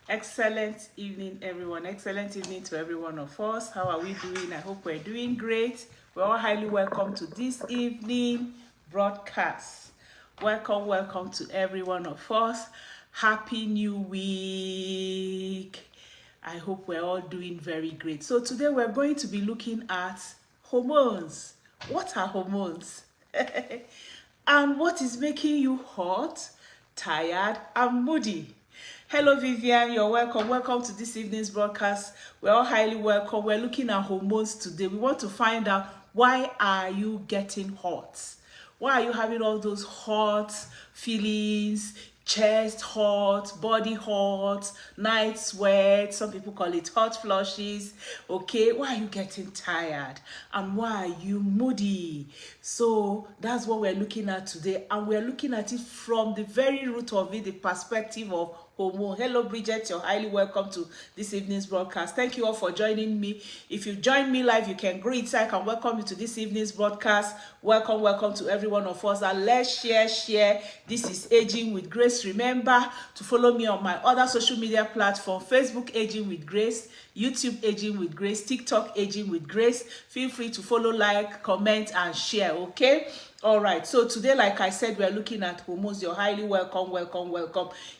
Excellent evening, everyone. Excellent evening to every one of us. How are we doing? I hope we're doing great. We're all highly welcome to this evening broadcast. Welcome to every one of us. Happy New Week. I hope we're all doing very great. So today we're going to be looking at hormones. What are hormones? And what is making you hot, tired, and moody? Hello, Vivian. You're welcome. Welcome to this evening's broadcast. We're all highly welcome. We're looking at hormones today. We want to find out, why are you getting hot? Why are you having all those hot feelings? Chest hot, body hot, night sweat, some people call it hot flushes. Okay, why are you getting tired, and why are you moody? So that's what we're looking at today, and we're looking at it from the very root of it, the perspective of hormone. Hello, Bridget. You're highly welcome to this evening's broadcast. Thank you all for joining me. If you join me live, you can greet. So I can welcome you to this evening's broadcast. Welcome to every one of us. And let's share. This is Aging with Grace. Remember to follow me on my other social media platform: Facebook Aging with Grace, YouTube Aging with Grace, TikTok Aging with Grace. Feel free to follow, like, comment, and share. Okay. All right, so today, like I said, we're looking at hormones. You're highly welcome.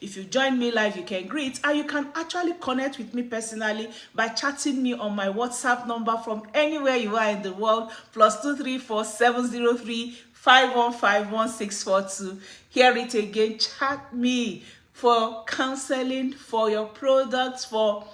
If you join me live, you can greet, and you can actually connect with me personally by chatting me on my WhatsApp number from anywhere you are in the world: +234 703 515 1642. Hear it again. Chat me for counseling, for your products, for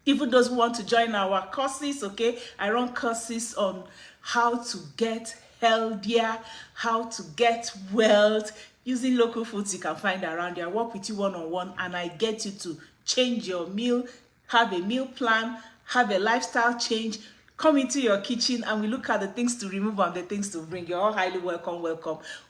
even those who want to join our courses. Okay, I run courses on how to get healthier, how to get wealth using local foods you can find around you. I work with you one-on-one, and I get you to change your meal, have a meal plan, have a lifestyle change. Come into your kitchen, and we look at the things to remove and the things to bring. You're all highly welcome.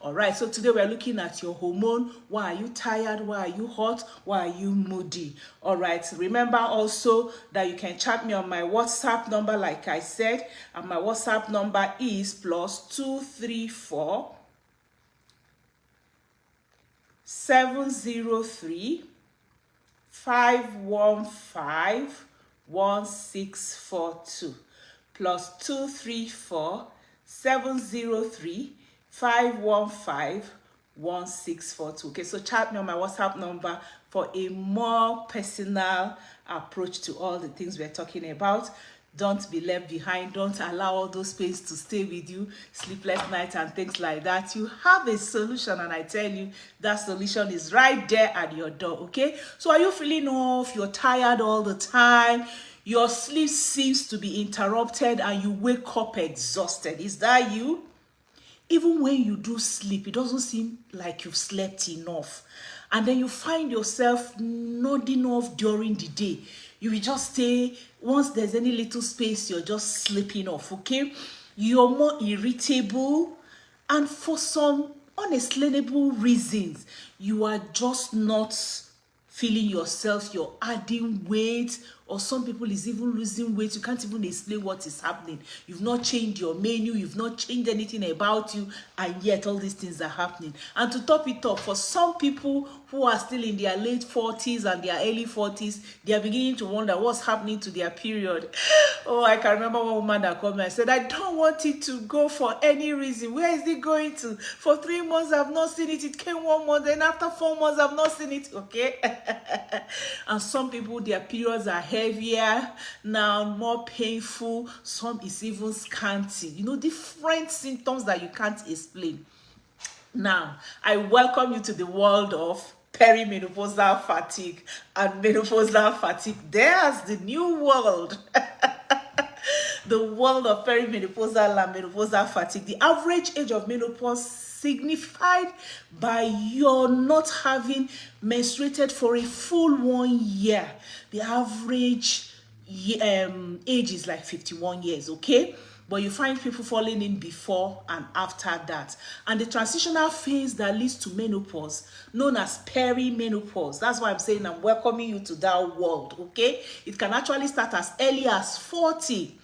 All right, so today we're looking at your hormone. Why are you tired? Why are you hot? Why are you moody? All right, remember also that you can chat me on my WhatsApp number, like I said, and my WhatsApp number is +234 703 515 1642. +234 703 515 1642. Okay, so chat me on my WhatsApp number for a more personal approach to all the things we're talking about. Don't be left behind. Don't allow all those pains to stay with you, sleepless nights and things like that. You have a solution, and I tell you, that solution is right there at your door. Okay, so are you feeling off? You're tired all the time. Your sleep seems to be interrupted, and you wake up exhausted. Is that you? Even when you do sleep, it doesn't seem like you've slept enough. And then you find yourself nodding off during the day. You will just stay, once there's any little space, you're just sleeping off, okay? You're more irritable, and for some unexplainable reasons, you are just not feeling yourself. You're adding weight, or some people is even losing weight. You can't even explain what is happening. You've not changed your menu, you've not changed anything about you, and yet all these things are happening. And to top it up, for some people who are still in their late 40s and their early 40s, they are beginning to wonder what's happening to their period. Oh, I can remember one woman that called me and said, I don't want it to go for any reason. Where is it going to? For 3 months I've not seen it. It came 1 month, then after 4 months I've not seen it. Okay. And some people, their periods are heavier now, more painful. Some is even scanty. Different symptoms that you can't explain. Now, I welcome you to the world of perimenopausal fatigue and menopausal fatigue. There's the new world. The world of perimenopausal and menopausal fatigue. The average age of menopause signified by your not having menstruated for a full 1 year. The average age is like 51 years, okay? But you find people falling in before and after that. And the transitional phase that leads to menopause, known as perimenopause. That's why I'm saying I'm welcoming you to that world, okay? It can actually start as early as 40.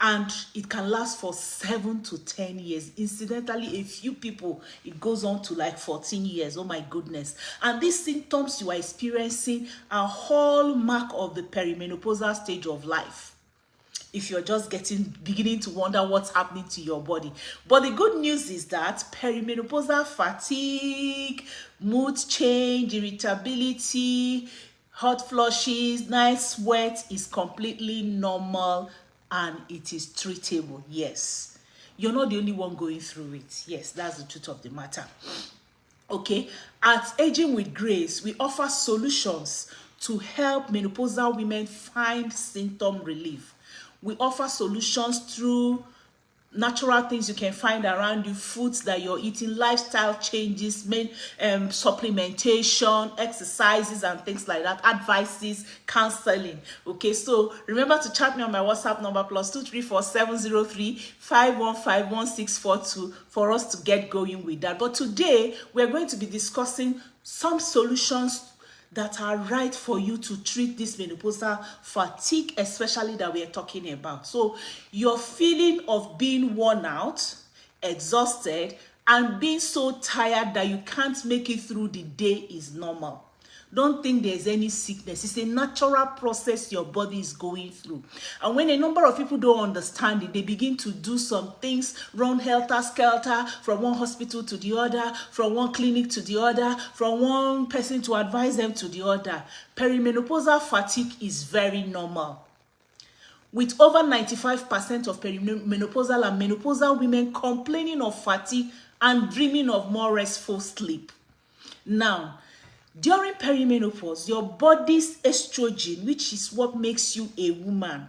and it can last for 7 to 10 years. Incidentally, a few people, it goes on to like 14 years. Oh my goodness. And these symptoms you are experiencing are hallmark of the perimenopausal stage of life, if you're just beginning to wonder what's happening to your body. But the good news is that perimenopausal fatigue, mood change, irritability, hot flushes, night sweat is completely normal and it is treatable. Yes, you're not the only one going through it. Yes, that's the truth of the matter. Okay, at Aging with Grace, we offer solutions to help menopausal women find symptom relief. We offer solutions through natural things you can find around you, foods that you're eating, lifestyle changes, supplementation, exercises and things like that, advices, counseling. Okay, so remember to chat me on my WhatsApp number +234-703-5151642 for us to get going with that. But today we're going to be discussing some solutions that are right for you to treat this menopausal fatigue, especially that we are talking about. So your feeling of being worn out, exhausted, and being so tired that you can't make it through the day is normal. Don't think there's any sickness. It's a natural process your body is going through. And when a number of people don't understand it, they begin to do some things, run helter-skelter from one hospital to the other, from one clinic to the other, from one person to advise them to the other. Perimenopausal fatigue is very normal, with over 95% of perimenopausal and menopausal women complaining of fatigue and dreaming of more restful sleep. Now, during perimenopause, your body's estrogen, which is what makes you a woman,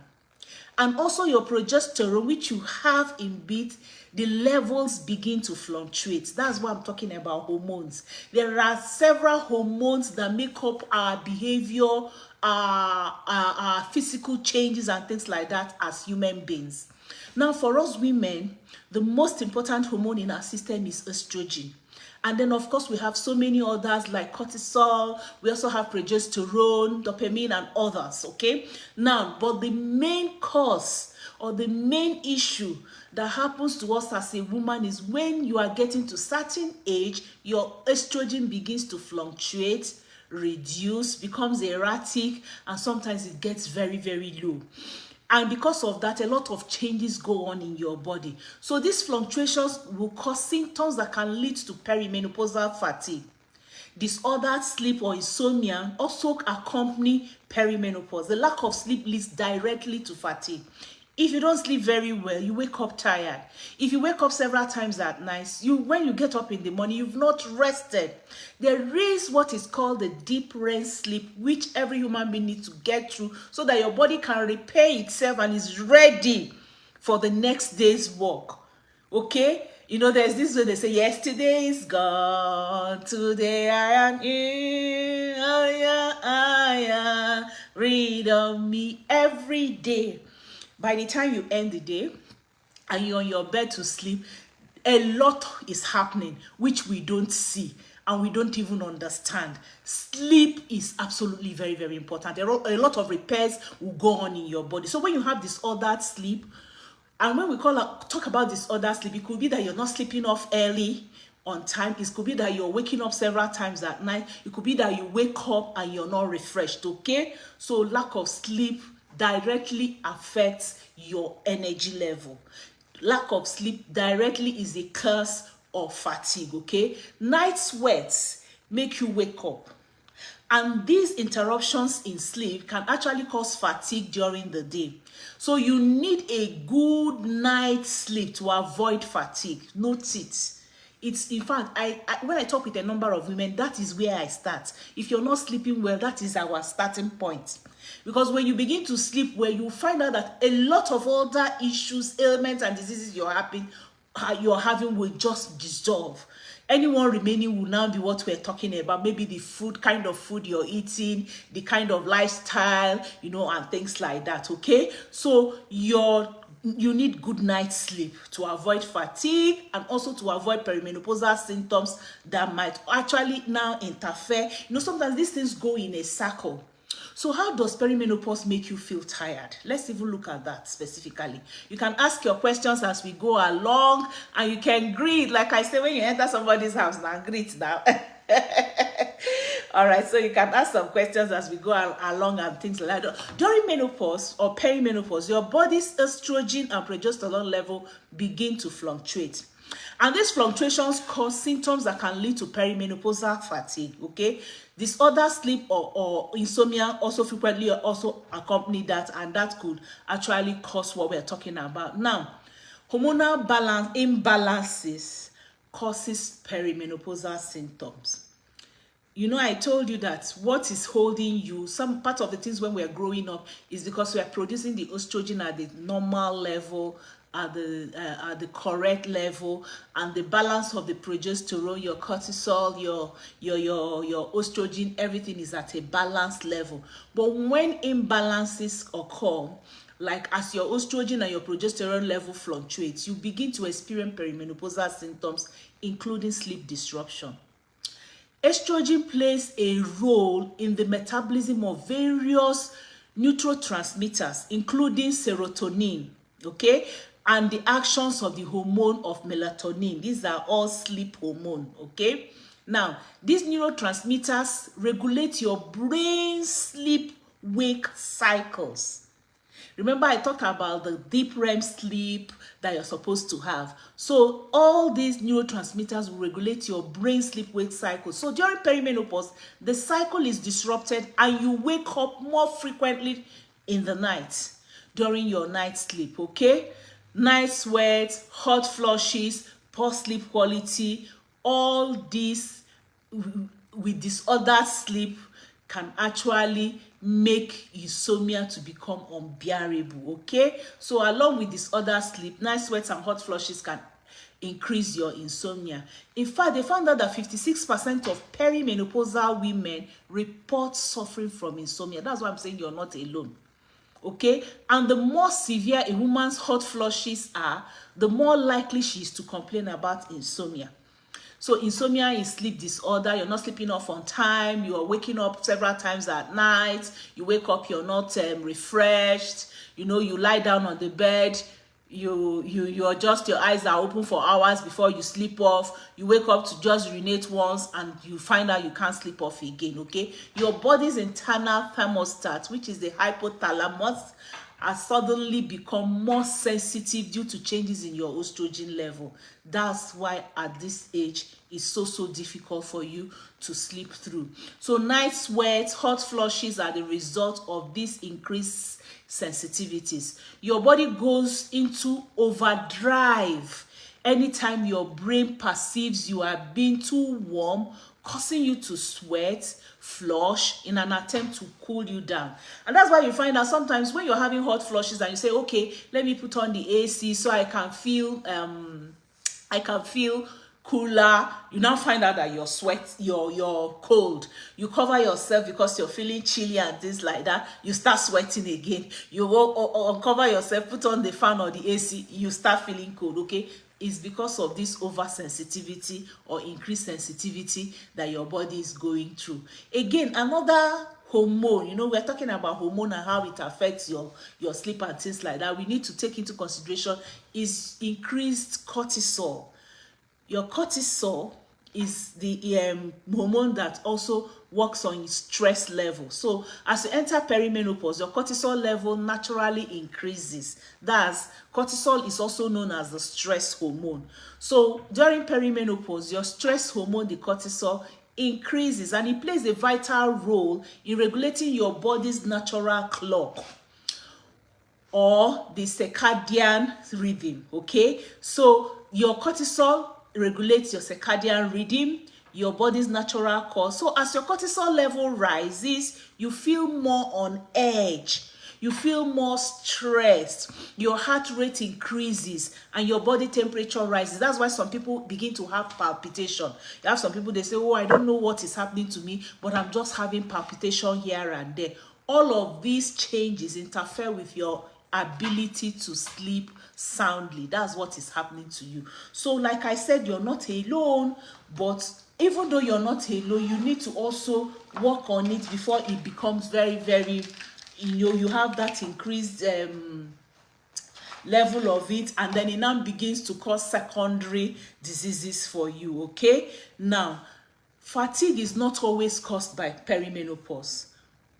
and also your progesterone, which you have in bit, the levels begin to fluctuate. That's what I'm talking about, hormones. There are several hormones that make up our behavior, our physical changes and things like that as human beings. Now, for us women, the most important hormone in our system is estrogen. And then, of course, we have so many others like cortisol. We also have progesterone, dopamine, and others, okay? Now, but the main cause or the main issue that happens to us as a woman is when you are getting to certain age, your estrogen begins to fluctuate, reduce, becomes erratic, and sometimes it gets very, very low. And because of that, a lot of changes go on in your body. So these fluctuations will cause symptoms that can lead to perimenopausal fatigue. Disordered sleep or insomnia also accompany perimenopause. The lack of sleep leads directly to fatigue. If you don't sleep very well, you wake up tired. If you wake up several times at night, when you get up in the morning, you've not rested. There is what is called the deep REM sleep, which every human being needs to get through so that your body can repair itself and is ready for the next day's work. Okay? You know, there's this way they say, yesterday is gone, today I am here, read on me every day. By the time you end the day and you're on your bed to sleep, a lot is happening which we don't see and we don't even understand. Sleep is absolutely very, very important. A lot of repairs will go on in your body. So when you have disordered sleep, and when we talk about disordered sleep, it could be that you're not sleeping off early on time. It could be that you're waking up several times at night. It could be that you wake up and you're not refreshed, okay? So lack of sleep directly affects your energy level. Lack of sleep directly is a cause of fatigue, okay? Night sweats make you wake up. And these interruptions in sleep can actually cause fatigue during the day. So you need a good night's sleep to avoid fatigue. Note it. It's, in fact, when I talk with a number of women, that is where I start. If you're not sleeping well, that is our starting point. Because when you begin to sleep well, you find out that a lot of other issues, ailments, and diseases you're having will just dissolve. Anyone remaining will now be what we're talking about, maybe the kind of food you're eating, the kind of lifestyle, you know, and things like that, okay? So you need good night's sleep to avoid fatigue and also to avoid perimenopausal symptoms that might actually now interfere. You know, sometimes these things go in a circle. So how does perimenopause make you feel tired? Let's even look at that specifically. You can ask your questions as we go along, and you can greet, like I say, when you enter somebody's house, now greet now. All right, so you can ask some questions as we go along and things like that. During menopause or perimenopause, your body's estrogen and progesterone level begin to fluctuate. And these fluctuations cause symptoms that can lead to perimenopausal fatigue, okay? Disorder, sleep, or insomnia also frequently also accompany that, and that could actually cause what we're talking about. Now, hormonal imbalances causes perimenopausal symptoms. You know, I told you that what is holding you, some part of the things when we are growing up is because we are producing the estrogen at the normal level, at the correct level, and the balance of the progesterone, your cortisol, your estrogen, everything is at a balanced level. But when imbalances occur, like as your estrogen and your progesterone level fluctuates, you begin to experience perimenopausal symptoms, including sleep disruption. Estrogen plays a role in the metabolism of various neurotransmitters, including serotonin, okay, and the actions of the hormone of melatonin. These are all sleep hormone, okay. Now, these neurotransmitters regulate your brain sleep-wake cycles. Remember, I talked about the deep REM sleep that you're supposed to have. So all these neurotransmitters will regulate your brain sleep-wake cycle. So during perimenopause, the cycle is disrupted and you wake up more frequently in the night during your night sleep, okay? Night sweats, hot flushes, poor sleep quality, all these with disordered sleep can actually make insomnia to become unbearable, okay? So along with disordered sleep, night sweats and hot flushes can increase your insomnia. In fact, they found out that 56% of perimenopausal women report suffering from insomnia. That's why I'm saying you're not alone, okay? And the more severe a woman's hot flushes are, the more likely she is to complain about insomnia. So insomnia is sleep disorder. You're not sleeping off on time. You are waking up several times at night. You wake up, you're not refreshed. You know, you lie down on the bed. You adjust, your eyes are open for hours before you sleep off. You wake up to just urinate once and you find out you can't sleep off again, okay? Your body's internal thermostat, which is the hypothalamus, has suddenly become more sensitive due to changes in your estrogen level. That's why at this age it's so difficult for you to sleep through. So night sweats, hot flushes are the result of these increased sensitivities. Your body goes into overdrive anytime your brain perceives you are being too warm, causing you to sweat, flush in an attempt to cool you down. And that's why you find out sometimes when you're having hot flushes and you say, okay, let me put on the AC so I can feel cooler, you now find out that you're cold. You cover yourself because you're feeling chilly and things like that. You start sweating again. You go uncover yourself, put on the fan or the AC, you start feeling cold, okay? It's because of this oversensitivity or increased sensitivity that your body is going through. Again, another hormone, you know, we're talking about hormone and how it affects your sleep and things like that. We need to take into consideration is increased cortisol. Your cortisol is the hormone that also works on stress level. So as you enter perimenopause, your cortisol level naturally increases. Thus, cortisol is also known as the stress hormone. So during perimenopause, your stress hormone, the cortisol, increases, and it plays a vital role in regulating your body's natural clock or the circadian rhythm, okay? So your cortisol regulates your circadian rhythm, your body's natural clock. So as your cortisol level rises, you feel more on edge, you feel more stressed, your heart rate increases, and your body temperature rises. That's why some people begin to have palpitation. You have some people, they say, oh, I don't know what is happening to me, but I'm just having palpitation here and there. All of these changes interfere with your ability to sleep soundly. That's what is happening to you. So like I said, you're not alone, but even though you're not alone, you need to also work on it before it becomes very, very, you have that increased level of it, and then it now begins to cause secondary diseases for you. Okay, now fatigue is not always caused by perimenopause.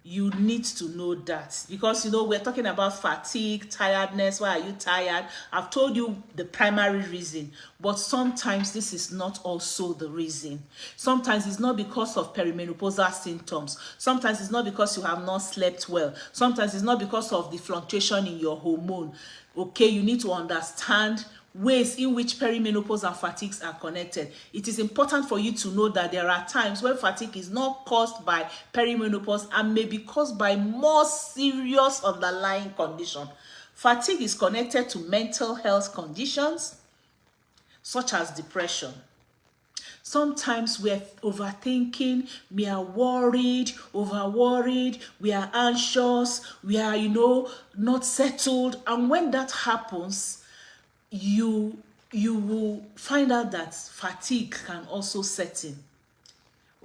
You need to know that, because we're talking about fatigue, tiredness. Why are you tired? I've told you the primary reason, but sometimes this is not also the reason. Sometimes it's not because of perimenopausal symptoms. Sometimes it's not because you have not slept well. Sometimes it's not because of the fluctuation in your hormone. Okay, you need to understand ways in which perimenopause and fatigues are connected. It is important for you to know that there are times when fatigue is not caused by perimenopause and may be caused by more serious underlying condition. Fatigue is connected to mental health conditions such as depression. Sometimes we're overthinking, we are worried, over-worried, we are anxious, we are, not settled. And when that happens, you will find out that fatigue can also set in.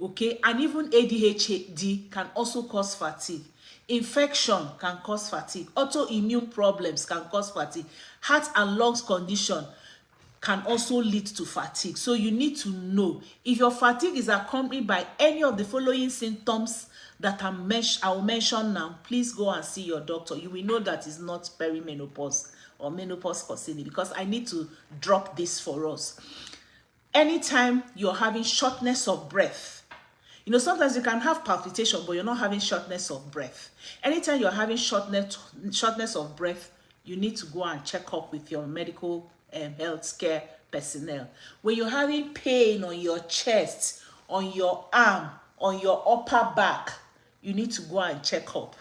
Okay, and even ADHD can also cause fatigue. Infection can cause fatigue. Autoimmune problems can cause fatigue. Heart and lungs condition can also lead to fatigue. So you need to know if your fatigue is accompanied by any of the following symptoms that I will mention now. Please go and see your doctor. You will know that it's not perimenopause or menopause causing it, because I need to drop this for us. Anytime you're having shortness of breath, sometimes you can have palpitation, but you're not having shortness of breath. Anytime you're having shortness of breath, you need to go and check up with your medical health care personnel. When you're having pain on your chest, on your arm, on your upper back, you need to go and check up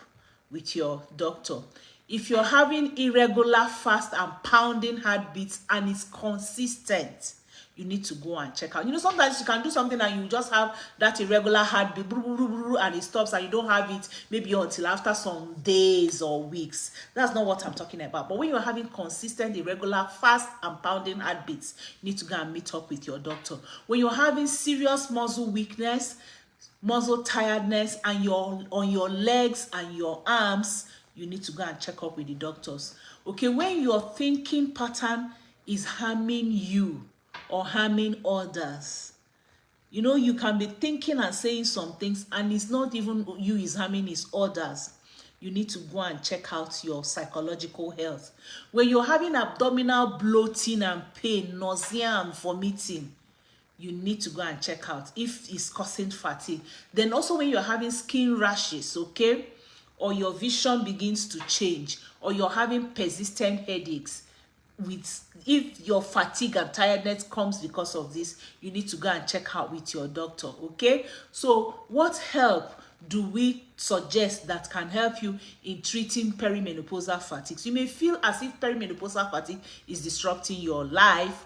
with your doctor. If you're having irregular, fast and pounding heartbeats and it's consistent, you need to go and check out. Sometimes you can do something and you just have that irregular heartbeat, and it stops, and you don't have it maybe until after some days or weeks. That's not what I'm talking about. But when you're having consistent, irregular, fast and pounding heartbeats, you need to go and meet up with your doctor. When you're having serious muscle weakness, muscle tiredness, and on your legs and your arms, you need to go and check up with the doctors. Okay, when your thinking pattern is harming you or harming others, you can be thinking and saying some things and it's not even you is harming, it's others. You need to go and check out your psychological health. When you're having abdominal bloating and pain, nausea and vomiting, you need to go and check out if it's causing fatigue. Then also when you're having skin rashes, okay, or your vision begins to change, or you're having persistent headaches, if your fatigue and tiredness comes because of this, you need to go and check out with your doctor. Okay, so what help do we suggest that can help you in treating perimenopausal fatigue? So you may feel as if perimenopausal fatigue is disrupting your life.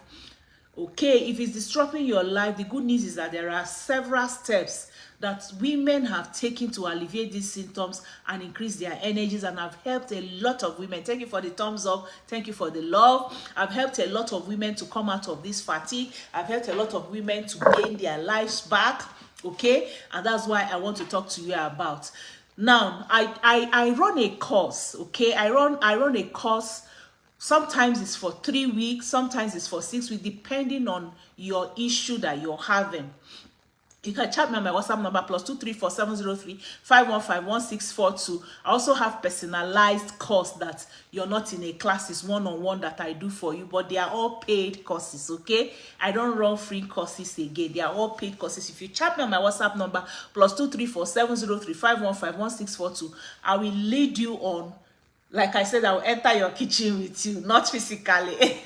Okay, if it's disrupting your life, the good news is that there are several steps that women have taken to alleviate these symptoms and increase their energies, and I've helped a lot of women. Thank you for the thumbs up. Thank you for the love. I've helped a lot of women to come out of this fatigue. I've helped a lot of women to gain their lives back. Okay, and that's why I want to talk to you about. Now, I run a course. Okay, I run a course. Sometimes it's for 3 weeks, sometimes it's for 6 weeks, depending on your issue that you're having. You can chat me on my WhatsApp number +234-703-515-1642. I also have personalized course that you're not in a class, is one-on-one that I do for you, but they are all paid courses, okay? I don't run free courses again. They are all paid courses. If you chat me on my WhatsApp number +234-703-515-1642, I will lead you on. Like I said, I will enter your kitchen with you, not physically,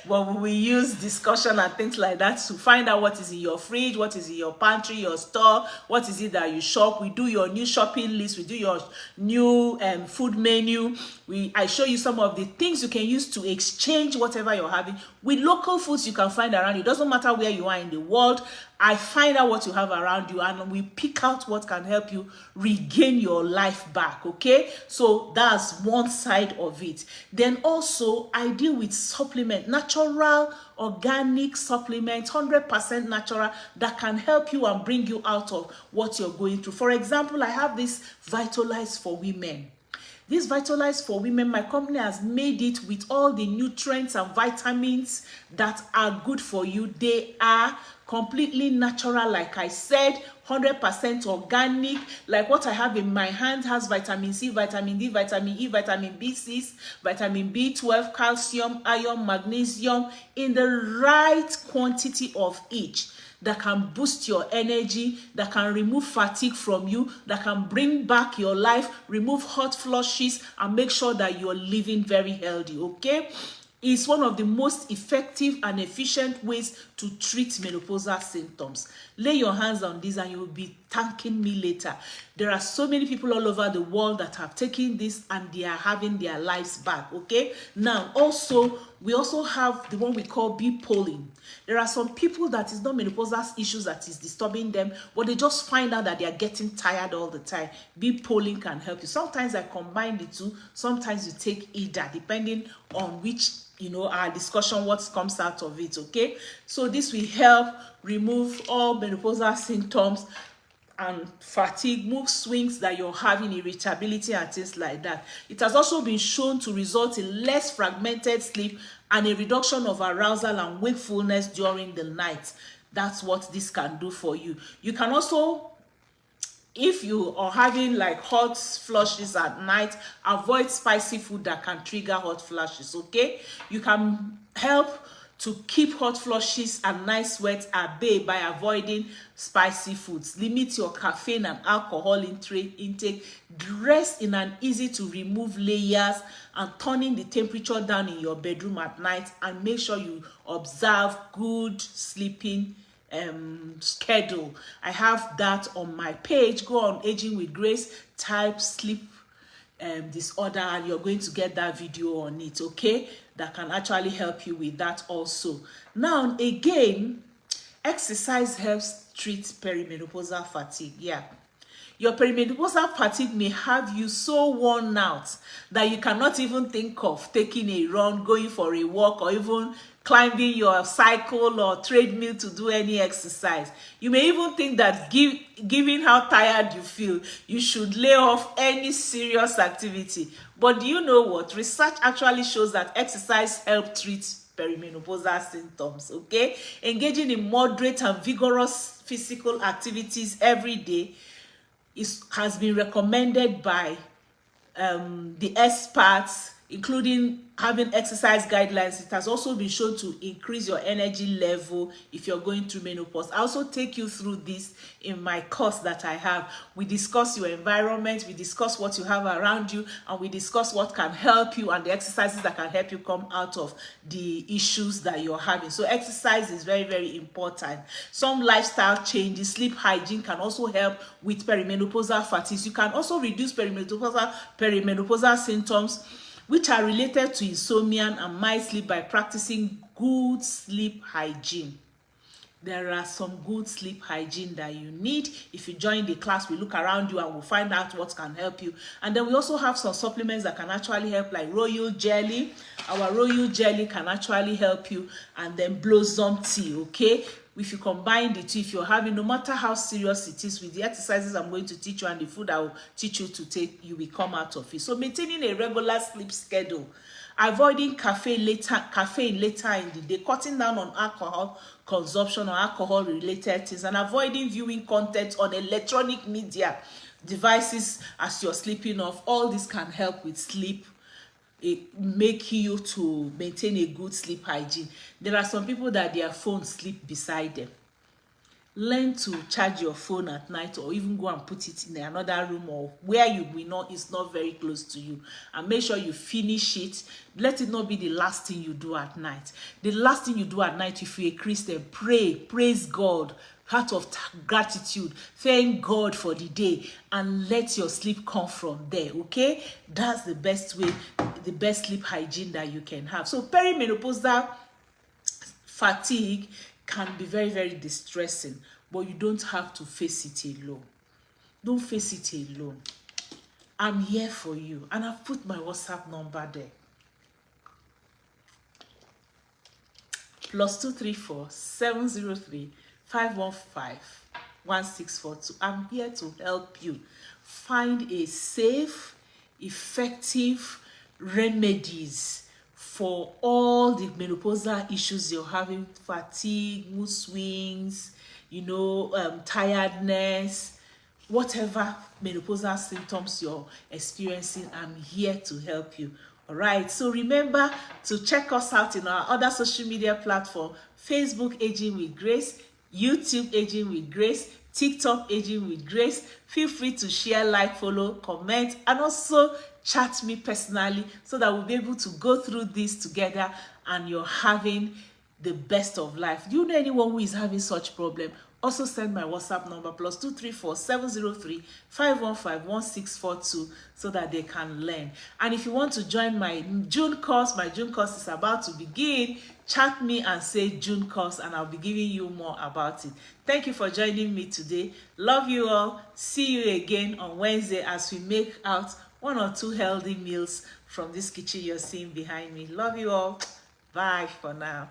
but we will use discussion and things like that to find out what is in your fridge, what is in your pantry, your store, what is it that you shop. We do your new shopping list, we do your new food menu. I show you some of the things you can use to exchange whatever you're having with local foods you can find around you. It doesn't matter where you are in the world. I find out what you have around you, and we pick out what can help you regain your life back. Okay, so that's one side of it. Then also I deal with supplement, natural organic supplements, 100% natural, that can help you and bring you out of what you're going through. For example, I have this Vitalize for Women. This Vitalize for Women, my company has made it with all the nutrients and vitamins that are good for you. They are completely natural, like I said, 100% organic. Like what I have in my hand has vitamin C, vitamin D, vitamin E, vitamin B6, vitamin B12, calcium, iron, magnesium, in the right quantity of each, that can boost your energy, that can remove fatigue from you, that can bring back your life, remove hot flushes, and make sure that you're living very healthy. Okay, it's one of the most effective and efficient ways to treat menopausal symptoms. Lay your hands on this and you'll be thanking me later. There are so many people all over the world that have taken this and they are having their lives back. Okay, now also we also have the one we call bee pollen. There are some people that is not menopausal issues that is disturbing them, but they just find out that they are getting tired all the time. Bee pollen can help you. Sometimes I combine the two, sometimes you take either, depending on which, our discussion, what comes out of it. Okay, so this will help remove all menopausal symptoms and fatigue, mood swings that you're having, irritability and things like that. It has also been shown to result in less fragmented sleep and a reduction of arousal and wakefulness during the night. That's what this can do for you. You can also, if you are having like hot flushes at night, avoid spicy food that can trigger hot flushes. Okay, you can help to keep hot flushes and night sweats at bay by avoiding spicy foods. Limit your caffeine and alcohol intake. Dress in an easy to remove layers and turning the temperature down in your bedroom at night, and make sure you observe good sleeping schedule. I have that on my page. Go on Aging with Grace, type sleep disorder, and you're going to get that video on it. Okay, that can actually help you with that also. Now again, exercise helps treat perimenopausal fatigue. Yeah, your perimenopausal fatigue may have you so worn out that you cannot even think of taking a run, going for a walk, or even climbing your cycle or treadmill to do any exercise. You may even think that given how tired you feel, you should lay off any serious activity. But do you know what? Research actually shows that exercise helps treat perimenopausal symptoms. Okay, engaging in moderate and vigorous physical activities every day has been recommended by the experts, including having exercise guidelines. It has also been shown to increase your energy level if you're going through menopause. I also take you through this in my course that I have. We discuss your environment, we discuss what you have around you, and we discuss what can help you and the exercises that can help you come out of the issues that you're having. So exercise is very, very important. Some lifestyle changes, sleep hygiene can also help with perimenopausal fatigue. You can also reduce perimenopausal symptoms which are related to insomnia and mild sleep by practicing good sleep hygiene. There are some good sleep hygiene that you need. If you join the class, we look around you and we'll find out what can help you. And then we also have some supplements that can actually help, like royal jelly. Our royal jelly can actually help you, and then blossom tea. Okay, if you combine the two, if you're having, no matter how serious it is, with the exercises I'm going to teach you and the food I will teach you to take, you will come out of it. So maintaining a regular sleep schedule, avoiding caffeine later in the day, cutting down on alcohol consumption or alcohol related things, and avoiding viewing content on electronic media devices as you're sleeping off. All this can help with sleep, make you to maintain a good sleep hygiene. There are some people that their phone sleep beside them. Learn to charge your phone at night, or even go and put it in another room or where you will know it's not very close to you, and make sure you finish it. Let it not be the last thing you do at night. The last thing you do at night, if you're a Christian, pray, praise God, heart of gratitude, thank God for the day, and let your sleep come from there. Okay, that's the best way, the best sleep hygiene that you can have. So perimenopausal fatigue can be very, very distressing, but you don't have to face it alone. Don't face it alone. I'm here for you, and I've put my WhatsApp number there. +234 703 515 1642. I'm here to help you find a safe, effective remedies for all the menopausal issues you're having: fatigue, mood swings, tiredness, whatever menopausal symptoms you're experiencing. I'm here to help you. All right, so remember to check us out in our other social media platform: Facebook, Aging with Grace; YouTube, Aging with Grace; TikTok, Aging with Grace. Feel free to share, like, follow, comment, and also chat me personally so that we'll be able to go through this together and you're having the best of life. Do you know anyone who is having such problem? Also send my WhatsApp number +234 703 515 1642 so that they can learn. And if you want to join my June course is about to begin. Chat me and say June course, and I'll be giving you more about it. Thank you for joining me today. Love you all. See you again on Wednesday as we make out 1 or 2 healthy meals from this kitchen you're seeing behind me. Love you all. Bye for now.